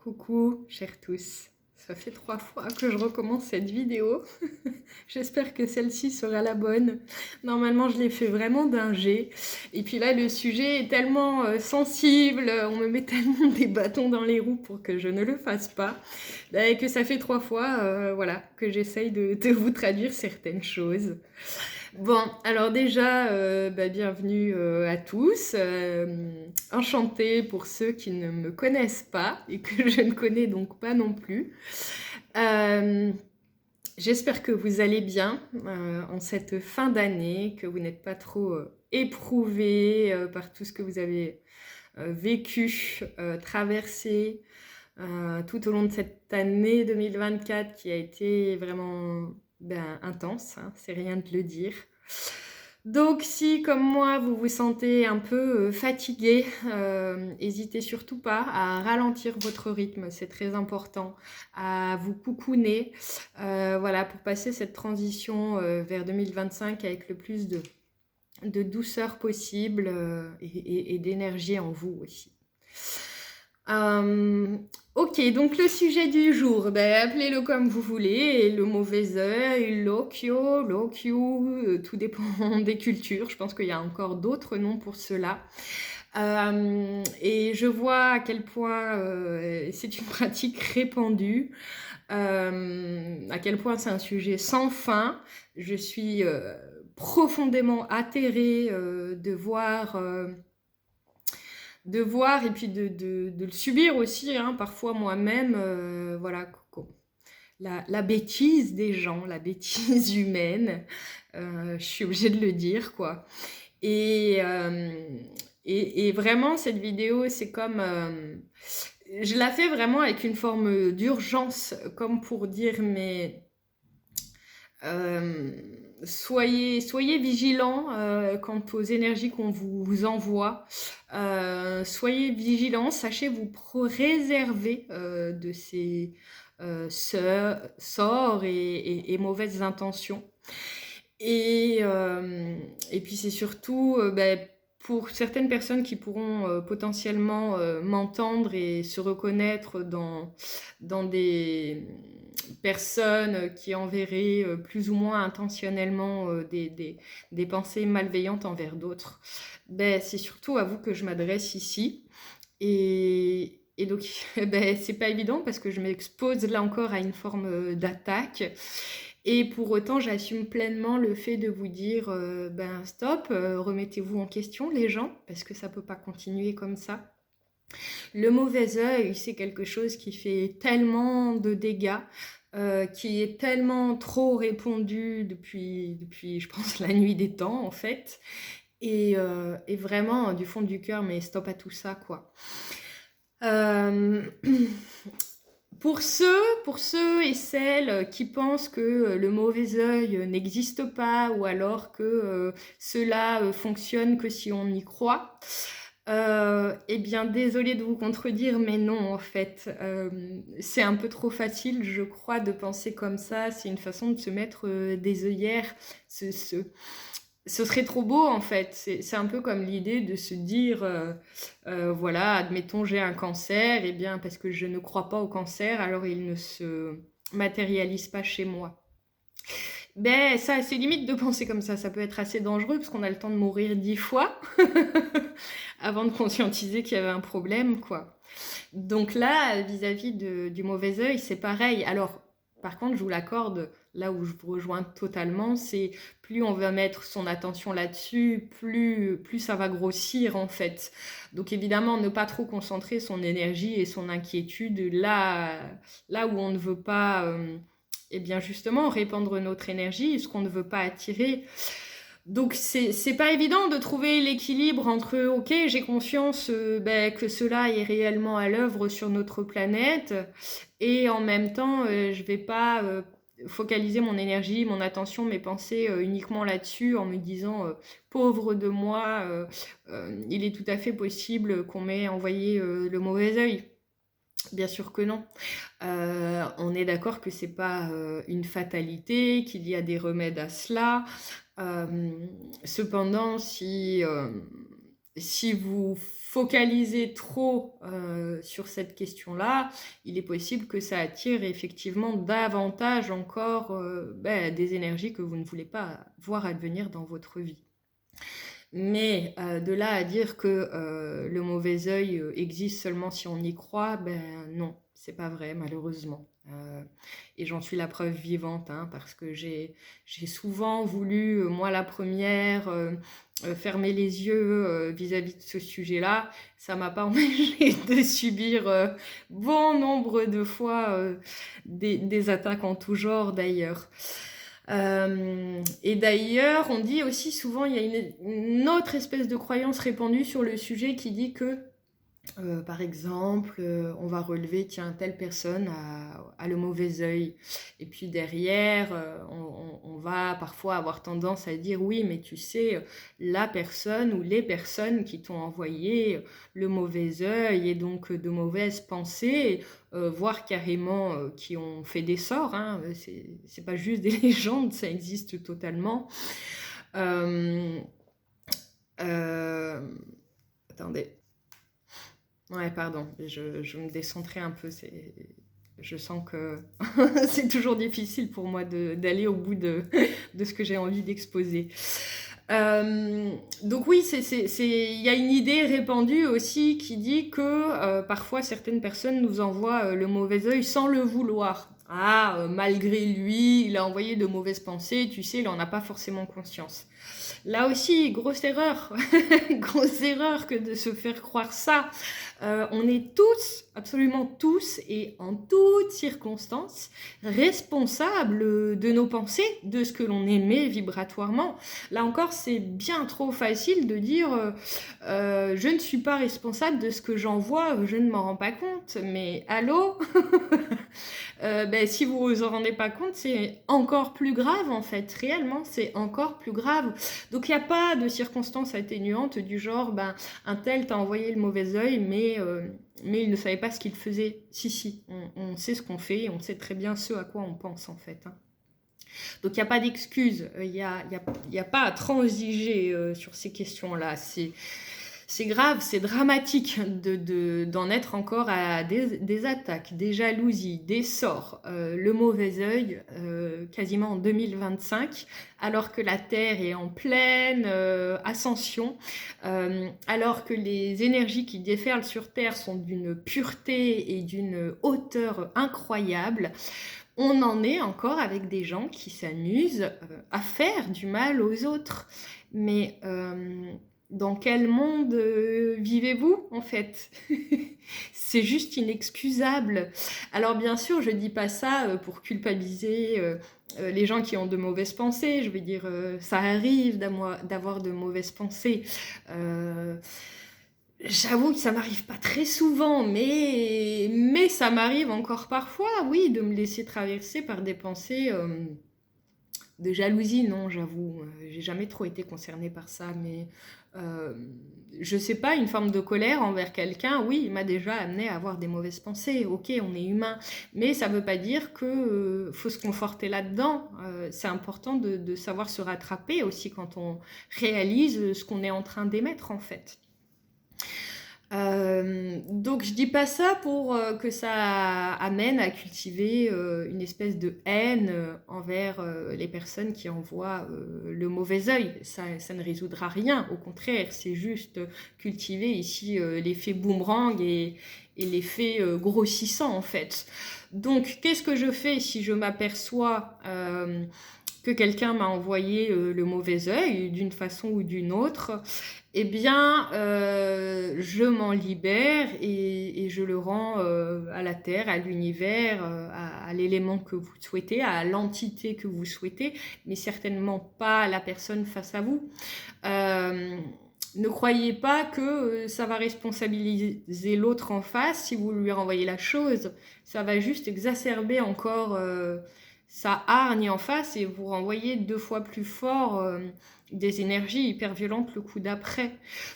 Coucou, chers tous. Ça fait 3 fois que je recommence cette vidéo. J'espère que celle-ci sera la bonne. Normalement, je l'ai fait vraiment d'un jet. Et puis là, le sujet est tellement sensible, on me met tellement des bâtons dans les roues pour que je ne le fasse pas, que ça fait 3 fois voilà, que j'essaye de vous traduire certaines choses. Bon, alors déjà, bienvenue à tous. Enchantée pour ceux qui ne me connaissent pas et que je ne connais donc pas non plus. J'espère que vous allez bien en cette fin d'année, que vous n'êtes pas trop éprouvés par tout ce que vous avez vécu, traversé tout au long de cette année 2024 qui a été vraiment intense, hein, c'est rien de le dire. Donc si, comme moi, vous vous sentez un peu fatigué, n'hésitez surtout pas à ralentir votre rythme, c'est très important, à vous coucouner, voilà, pour passer cette transition vers 2025 avec le plus de douceur possible et d'énergie en vous aussi. Ok, donc le sujet du jour, appelez-le comme vous voulez, le mauvais œil, l'occhio, tout dépend des cultures, je pense qu'il y a encore d'autres noms pour cela. Et je vois à quel point c'est une pratique répandue, à quel point c'est un sujet sans fin. Je suis profondément atterrée de voir et puis de le subir aussi, hein, parfois moi-même, voilà, la bêtise des gens, la bêtise humaine, je suis obligée de le dire, quoi. Et vraiment, cette vidéo, c'est comme... je la fais vraiment avec une forme d'urgence, comme pour dire, mais... soyez vigilants quant aux énergies qu'on vous envoie. Soyez vigilants, sachez vous préserver de ces sorts et mauvaises intentions. Et puis c'est surtout pour certaines personnes qui pourront potentiellement m'entendre et se reconnaître dans des personnes qui enverraient plus ou moins intentionnellement des pensées malveillantes envers d'autres. C'est surtout à vous que je m'adresse ici. Et donc, c'est pas évident parce que je m'expose là encore à une forme d'attaque. Et pour autant, j'assume pleinement le fait de vous dire stop, remettez-vous en question les gens, parce que ça peut pas continuer comme ça. Le mauvais œil, c'est quelque chose qui fait tellement de dégâts, qui est tellement trop répandu depuis, je pense, la nuit des temps, en fait. Et vraiment, du fond du cœur, mais stop à tout ça, quoi. Pour ceux et celles qui pensent que le mauvais œil n'existe pas ou alors que cela fonctionne que si on y croit, eh bien désolée de vous contredire, mais non, en fait, c'est un peu trop facile, je crois, de penser comme ça. C'est une façon de se mettre des œillères. Ce serait trop beau, en fait. C'est un peu comme l'idée de se dire, voilà, admettons, j'ai un cancer, et bien parce que je ne crois pas au cancer, alors il ne se matérialise pas chez moi. Ça, c'est limite de penser comme ça peut être assez dangereux, parce qu'on a le temps de mourir 10 fois, avant de conscientiser qu'il y avait un problème, quoi. Donc là, vis-à-vis du mauvais œil, c'est pareil. Alors, par contre, je vous l'accorde, là où je vous rejoins totalement, c'est plus on va mettre son attention là-dessus, plus ça va grossir, en fait. Donc évidemment, ne pas trop concentrer son énergie et son inquiétude là où on ne veut pas, eh bien justement, répandre notre énergie, ce qu'on ne veut pas attirer. Donc c'est pas évident de trouver l'équilibre entre ok, j'ai conscience que cela est réellement à l'œuvre sur notre planète, et en même temps je vais pas focaliser mon énergie, mon attention, mes pensées uniquement là-dessus en me disant pauvre de moi, il est tout à fait possible qu'on m'ait envoyé le mauvais œil. Bien sûr que non. On est d'accord que c'est pas une fatalité, qu'il y a des remèdes à cela. Cependant, si vous focaliser trop sur cette question-là, il est possible que ça attire effectivement davantage encore des énergies que vous ne voulez pas voir advenir dans votre vie. Mais de là à dire que le mauvais œil existe seulement si on y croit, non, c'est pas vrai malheureusement. Et j'en suis la preuve vivante, hein, parce que j'ai souvent voulu, moi la première, fermer les yeux vis-à-vis de ce sujet-là. Ça m'a pas empêché de subir bon nombre de fois des attaques en tout genre d'ailleurs. Et d'ailleurs, on dit aussi souvent, il y a une autre espèce de croyance répandue sur le sujet qui dit que par exemple, on va relever, tiens, telle personne a le mauvais œil. Et puis derrière, on va parfois avoir tendance à dire, oui, mais tu sais, la personne ou les personnes qui t'ont envoyé le mauvais œil et donc de mauvaises pensées, voire carrément qui ont fait des sorts, hein, c'est pas juste des légendes, ça existe totalement. Attendez. Ouais, pardon, je me décentrais un peu. Je sens que c'est toujours difficile pour moi d'aller au bout de ce que j'ai envie d'exposer. Donc oui, il y a une idée répandue aussi qui dit que parfois certaines personnes nous envoient le mauvais œil sans le vouloir. Malgré lui, il a envoyé de mauvaises pensées, tu sais, il n'en a pas forcément conscience. Là aussi, grosse erreur, grosse erreur que de se faire croire ça. On est tous, absolument tous, et en toutes circonstances, responsables de nos pensées, de ce que l'on émet vibratoirement. Là encore, c'est bien trop facile de dire je ne suis pas responsable de ce que j'envoie, je ne m'en rends pas compte. Mais allô si vous vous en rendez pas compte, c'est encore plus grave en fait. Réellement, c'est encore plus grave. Donc il n'y a pas de circonstances atténuantes du genre un tel t'a envoyé le mauvais œil, mais il ne savait pas ce qu'il faisait. Si, on sait ce qu'on fait et on sait très bien ce à quoi on pense en fait. Hein. Donc il n'y a pas d'excuse, il n'y a pas à transiger sur ces questions-là. C'est grave, c'est dramatique d'en être encore à des attaques, des jalousies, des sorts, le mauvais œil, quasiment en 2025, alors que la Terre est en pleine ascension, alors que les énergies qui déferlent sur Terre sont d'une pureté et d'une hauteur incroyable. On en est encore avec des gens qui s'amusent à faire du mal aux autres. Mais dans quel monde vivez-vous en fait? C'est juste inexcusable. Alors bien sûr, je dis pas ça pour culpabiliser les gens qui ont de mauvaises pensées. Je veux dire, ça arrive d'avoir de mauvaises pensées. J'avoue que ça m'arrive pas très souvent, mais ça m'arrive encore parfois, oui, de me laisser traverser par des pensées de jalousie. Non, j'avoue, j'ai jamais trop été concernée par ça, mais je sais pas, une forme de colère envers quelqu'un, oui, il m'a déjà amené à avoir des mauvaises pensées. Ok, on est humain, mais ça veut pas dire que faut se conforter là-dedans. C'est important de savoir se rattraper aussi quand on réalise ce qu'on est en train d'émettre en fait. Donc je dis pas ça pour que ça amène à cultiver une espèce de haine envers les personnes qui envoient le mauvais œil. Ça ne résoudra rien, au contraire, c'est juste cultiver ici l'effet boomerang et l'effet grossissant en fait. Donc qu'est-ce que je fais si je m'aperçois que quelqu'un m'a envoyé le mauvais œil d'une façon ou d'une autre? Eh bien, je m'en libère et je le rends à la Terre, à l'univers, à l'élément que vous souhaitez, à l'entité que vous souhaitez, mais certainement pas à la personne face à vous. Ne croyez pas que ça va responsabiliser l'autre en face si vous lui renvoyez la chose. Ça va juste exacerber encore sa hargne en face et vous renvoyer 2 fois plus fort des énergies hyper violentes le coup d'après.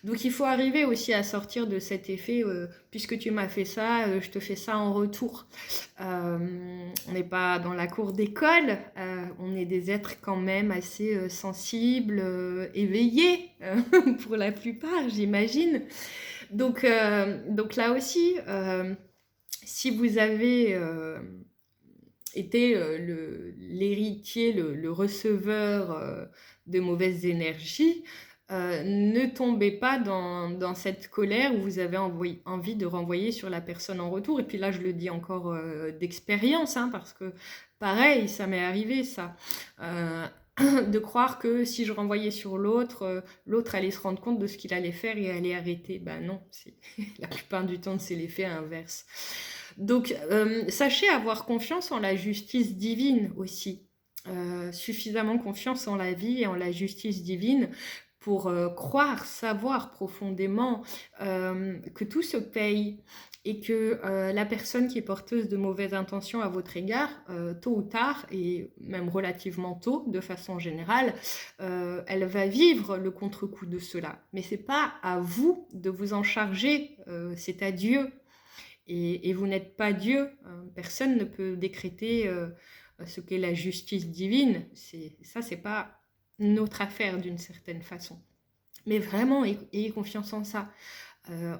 Donc il faut arriver aussi à sortir de cet effet puisque tu m'as fait ça, je te fais ça en retour. On n'est pas dans la cour d'école, on est des êtres quand même assez sensibles, éveillés pour la plupart, j'imagine. Donc là aussi, si vous avez été l'héritier, le receveur de mauvaises énergies, ne tombez pas dans cette colère où vous avez envie de renvoyer sur la personne en retour. Et puis là, je le dis encore d'expérience, hein, parce que pareil, ça m'est arrivé ça. De croire que si je renvoyais sur l'autre, l'autre allait se rendre compte de ce qu'il allait faire et allait arrêter. Ben non, la plupart du temps, c'est l'effet inverse. Donc, sachez avoir confiance en la justice divine aussi. Suffisamment confiance en la vie et en la justice divine pour croire, savoir profondément que tout se paye et que la personne qui est porteuse de mauvaises intentions à votre égard, tôt ou tard, et même relativement tôt, de façon générale, elle va vivre le contre-coup de cela. Mais c'est pas à vous de vous en charger, c'est à Dieu. Et vous n'êtes pas Dieu. Personne ne peut décréter ce qu'est la justice divine. Ça, c'est pas notre affaire d'une certaine façon. Mais vraiment, ayez confiance en ça.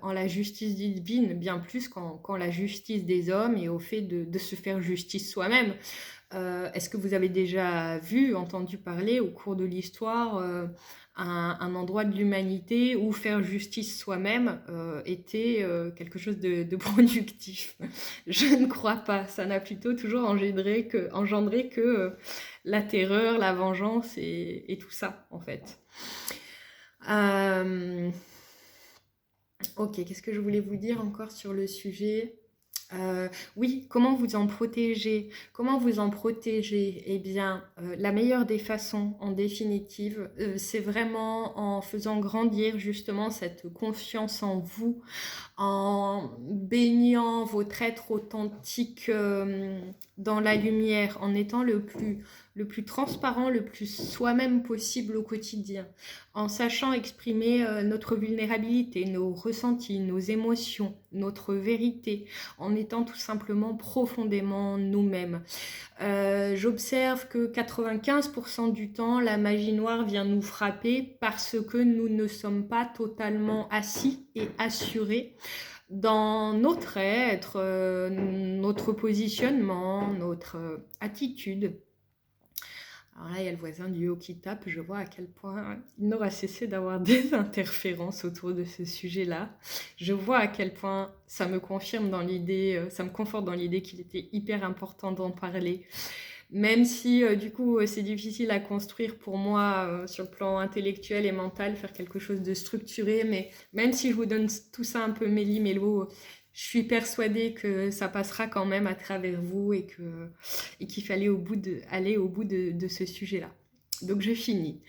En la justice divine, bien plus qu'en la justice des hommes et au fait de se faire justice soi-même. Est-ce que vous avez déjà vu, entendu parler au cours de l'histoire un endroit de l'humanité où faire justice soi-même était quelque chose de productif? Je ne crois pas. Ça n'a plutôt toujours engendré que la terreur, la vengeance et tout ça, en fait. Ok, qu'est-ce que je voulais vous dire encore sur le sujet? Oui, comment vous en protéger? Comment vous en protéger? Eh bien, la meilleure des façons, en définitive, c'est vraiment en faisant grandir justement cette confiance en vous, en baignant votre être authentique dans la lumière, en étant le plus transparent, le plus soi-même possible au quotidien, en sachant exprimer notre vulnérabilité, nos ressentis, nos émotions, notre vérité, en étant tout simplement profondément nous-mêmes. J'observe que 95% du temps, la magie noire vient nous frapper parce que nous ne sommes pas totalement assis et assurés dans notre être, notre positionnement, notre attitude. Alors là, il y a le voisin du haut qui tape. Je vois à quel point il n'aura cessé d'avoir des interférences autour de ce sujet-là. Je vois à quel point ça me confirme dans l'idée, ça me conforte dans l'idée qu'il était hyper important d'en parler. Même si, du coup, c'est difficile à construire pour moi sur le plan intellectuel et mental, faire quelque chose de structuré. Mais même si je vous donne tout ça un peu méli-mélo, je suis persuadée que ça passera quand même à travers vous et qu'il fallait aller au bout de ce sujet-là. Donc je finis.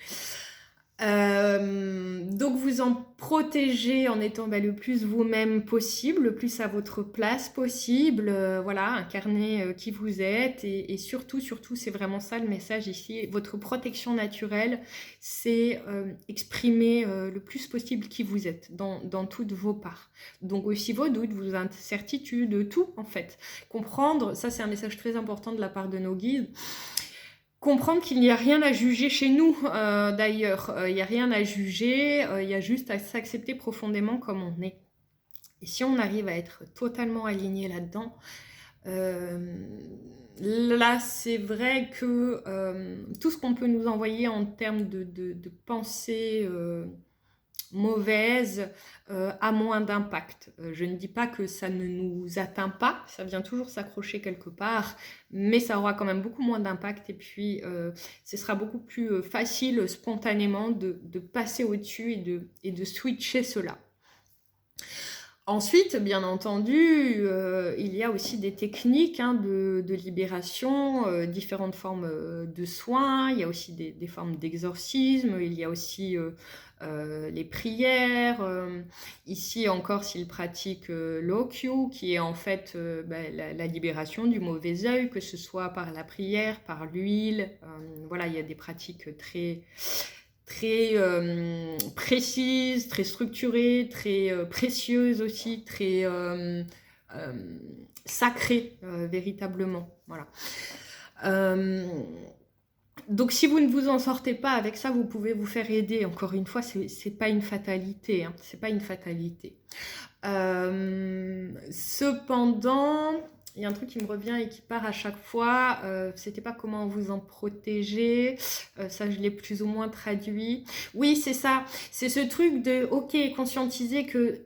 Donc vous en protégez en étant le plus vous-même possible, le plus à votre place possible, voilà, incarner qui vous êtes et surtout, c'est vraiment ça le message ici, votre protection naturelle, c'est exprimer le plus possible qui vous êtes dans toutes vos parts. Donc aussi vos doutes, vos incertitudes, tout en fait. Comprendre, ça c'est un message très important de la part de nos guides. Comprendre qu'il n'y a rien à juger chez nous, d'ailleurs. Il n'y a rien à juger, il y a juste à s'accepter profondément comme on est. Et si on arrive à être totalement aligné là-dedans, là, c'est vrai que tout ce qu'on peut nous envoyer en termes de pensée mauvaise a moins d'impact. Je ne dis pas que ça ne nous atteint pas, ça vient toujours s'accrocher quelque part, mais ça aura quand même beaucoup moins d'impact et puis ce sera beaucoup plus facile spontanément de passer au-dessus et de switcher cela. Ensuite, bien entendu, il y a aussi des techniques de libération, différentes formes de soins, il y a aussi des formes d'exorcisme, il y a aussi les prières. Ici encore, s'ils pratiquent l'okyu, qui est en fait la libération du mauvais œil, que ce soit par la prière, par l'huile. Voilà, il y a des pratiques très précises, très structurées, très précieuses aussi, très sacrées véritablement. Voilà. Donc si vous ne vous en sortez pas avec ça, vous pouvez vous faire aider. Encore une fois, c'est pas une fatalité, hein. C'est pas une fatalité. Cependant, il y a un truc qui me revient et qui part à chaque fois, c'était pas comment vous en protéger, ça je l'ai plus ou moins traduit. Oui, c'est ça, c'est ce truc de, ok, conscientiser que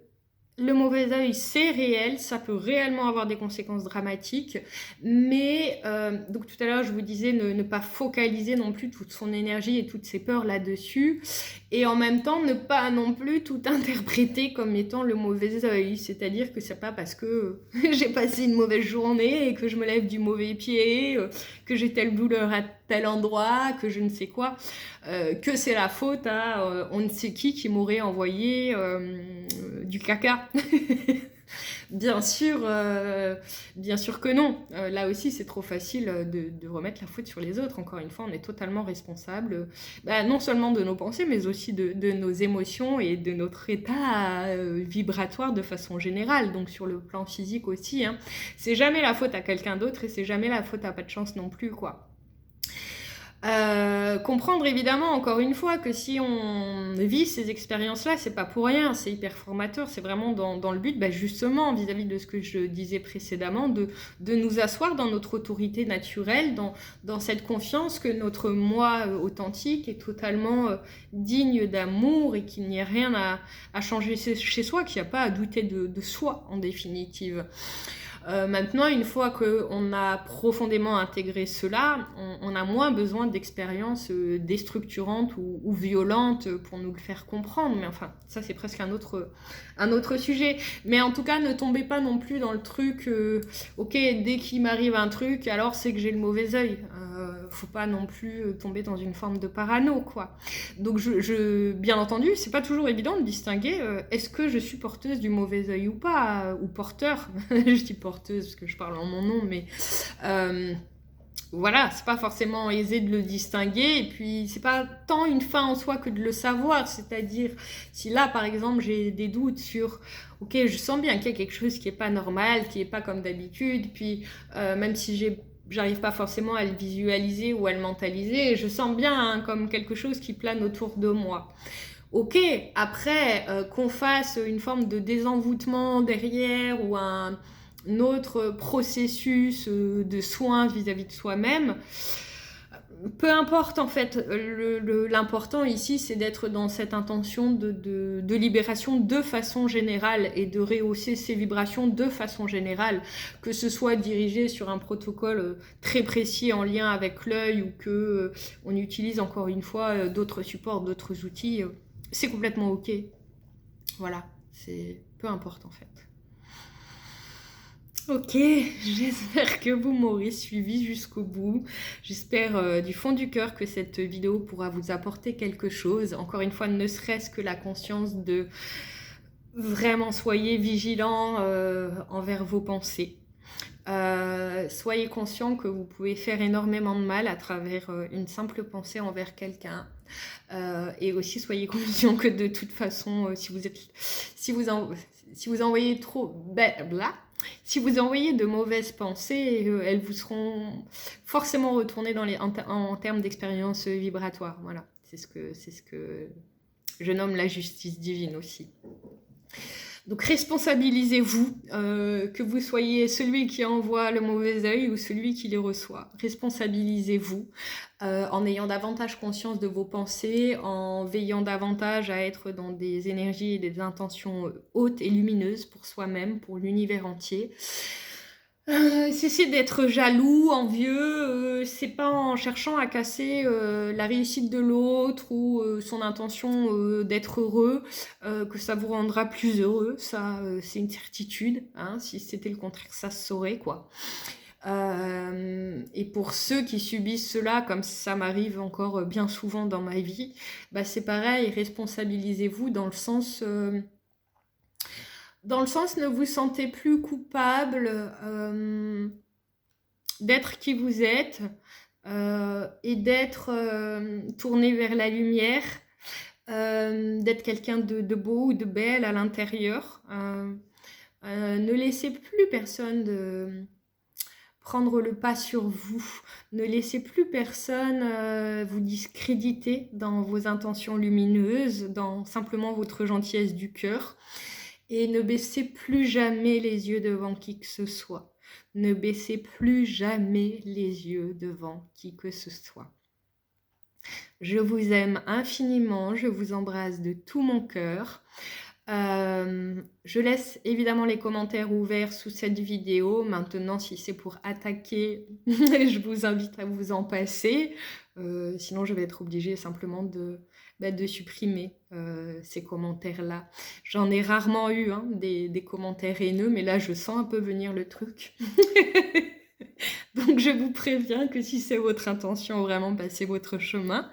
le mauvais œil, c'est réel, ça peut réellement avoir des conséquences dramatiques, mais donc tout à l'heure je vous disais ne pas focaliser non plus toute son énergie et toutes ses peurs là-dessus, et en même temps ne pas non plus tout interpréter comme étant le mauvais œil, c'est-à-dire que c'est pas parce que j'ai passé une mauvaise journée et que je me lève du mauvais pied, que j'ai telle douleur à tel endroit, que je ne sais quoi, que c'est la faute à on ne sait qui m'aurait envoyé du caca. Bien sûr que non. Là aussi, c'est trop facile de remettre la faute sur les autres. Encore une fois, on est totalement responsable, non seulement de nos pensées, mais aussi de nos émotions et de notre état vibratoire de façon générale. Donc sur le plan physique aussi, hein. C'est jamais la faute à quelqu'un d'autre et c'est jamais la faute à pas de chance non plus, quoi. Comprendre évidemment encore une fois que si on vit ces expériences-là, c'est pas pour rien, c'est hyper formateur, c'est vraiment dans le but, justement vis-à-vis de ce que je disais précédemment, de nous asseoir dans notre autorité naturelle, dans cette confiance que notre moi authentique est totalement digne d'amour et qu'il n'y a rien à changer chez soi, qu'il n'y a pas à douter de soi en définitive. Maintenant, une fois qu'on a profondément intégré cela, on a moins besoin d'expériences déstructurantes ou violentes pour nous le faire comprendre. Mais enfin, ça c'est presque un autre sujet. Mais en tout cas, ne tombez pas non plus dans le truc, ok, dès qu'il m'arrive un truc, alors c'est que j'ai le mauvais œil. Faut pas non plus tomber dans une forme de parano, quoi. Donc, bien entendu, c'est pas toujours évident de distinguer est-ce que je suis porteuse du mauvais œil ou pas, ou porteur. Je dis porteuse parce que je parle en mon nom, mais voilà, c'est pas forcément aisé de le distinguer, et puis c'est pas tant une fin en soi que de le savoir, c'est-à-dire si là par exemple j'ai des doutes sur ok, je sens bien qu'il y a quelque chose qui est pas normal, qui est pas comme d'habitude, puis même si j'arrive pas forcément à le visualiser ou à le mentaliser, je sens bien hein, comme quelque chose qui plane autour de moi. Ok, après qu'on fasse une forme de désenvoûtement derrière ou un autre processus de soins vis-à-vis de soi-même, peu importe en fait, l'important ici c'est d'être dans cette intention de libération de façon générale et de rehausser ses vibrations de façon générale, que ce soit dirigé sur un protocole très précis en lien avec l'œil ou que on utilise encore une fois d'autres supports, d'autres outils, c'est complètement ok. Voilà, c'est peu importe en fait. Ok, j'espère que vous m'aurez suivi jusqu'au bout. J'espère du fond du cœur que cette vidéo pourra vous apporter quelque chose. Encore une fois, ne serait-ce que la conscience de vraiment soyez vigilants envers vos pensées. Soyez conscient que vous pouvez faire énormément de mal à travers une simple pensée envers quelqu'un. Et aussi soyez conscient que de toute façon, si vous envoyez si vous envoyez de mauvaises pensées, elles vous seront forcément retournées en termes d'expérience vibratoire. Voilà, c'est ce que je nomme la justice divine aussi. Donc responsabilisez-vous, que vous soyez celui qui envoie le mauvais œil ou celui qui les reçoit. Responsabilisez-vous en ayant davantage conscience de vos pensées, en veillant davantage à être dans des énergies et des intentions hautes et lumineuses pour soi-même, pour l'univers entier. Cessez d'être jaloux, envieux, c'est pas en cherchant à casser la réussite de l'autre ou son intention d'être heureux que ça vous rendra plus heureux, ça c'est une certitude, hein. Si c'était le contraire ça se saurait quoi. Et pour ceux qui subissent cela, comme ça m'arrive encore bien souvent dans ma vie, c'est pareil, responsabilisez-vous dans le sens ne vous sentez plus coupable d'être qui vous êtes et d'être tourné vers la lumière, d'être quelqu'un de beau ou de belle à l'intérieur. Ne laissez plus personne prendre le pas sur vous. Ne laissez plus personne vous discréditer dans vos intentions lumineuses, dans simplement votre gentillesse du cœur. Et ne baissez plus jamais les yeux devant qui que ce soit. Ne baissez plus jamais les yeux devant qui que ce soit. Je vous aime infiniment, je vous embrasse de tout mon cœur. Je laisse évidemment les commentaires ouverts sous cette vidéo. Maintenant, si c'est pour attaquer, je vous invite à vous en passer. Sinon, je vais être obligée simplement de supprimer ces commentaires-là. J'en ai rarement eu des commentaires haineux, mais là, je sens un peu venir le truc. Donc, je vous préviens que si c'est votre intention, vraiment, passez votre chemin.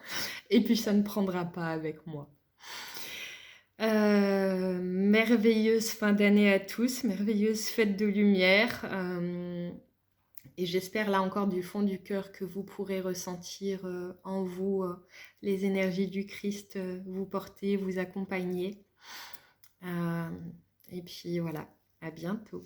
Et puis, ça ne prendra pas avec moi. Merveilleuse fin d'année à tous, merveilleuse fête de lumière. Et j'espère là encore du fond du cœur que vous pourrez ressentir en vous les énergies du Christ vous porter, vous accompagner. Et puis voilà, à bientôt.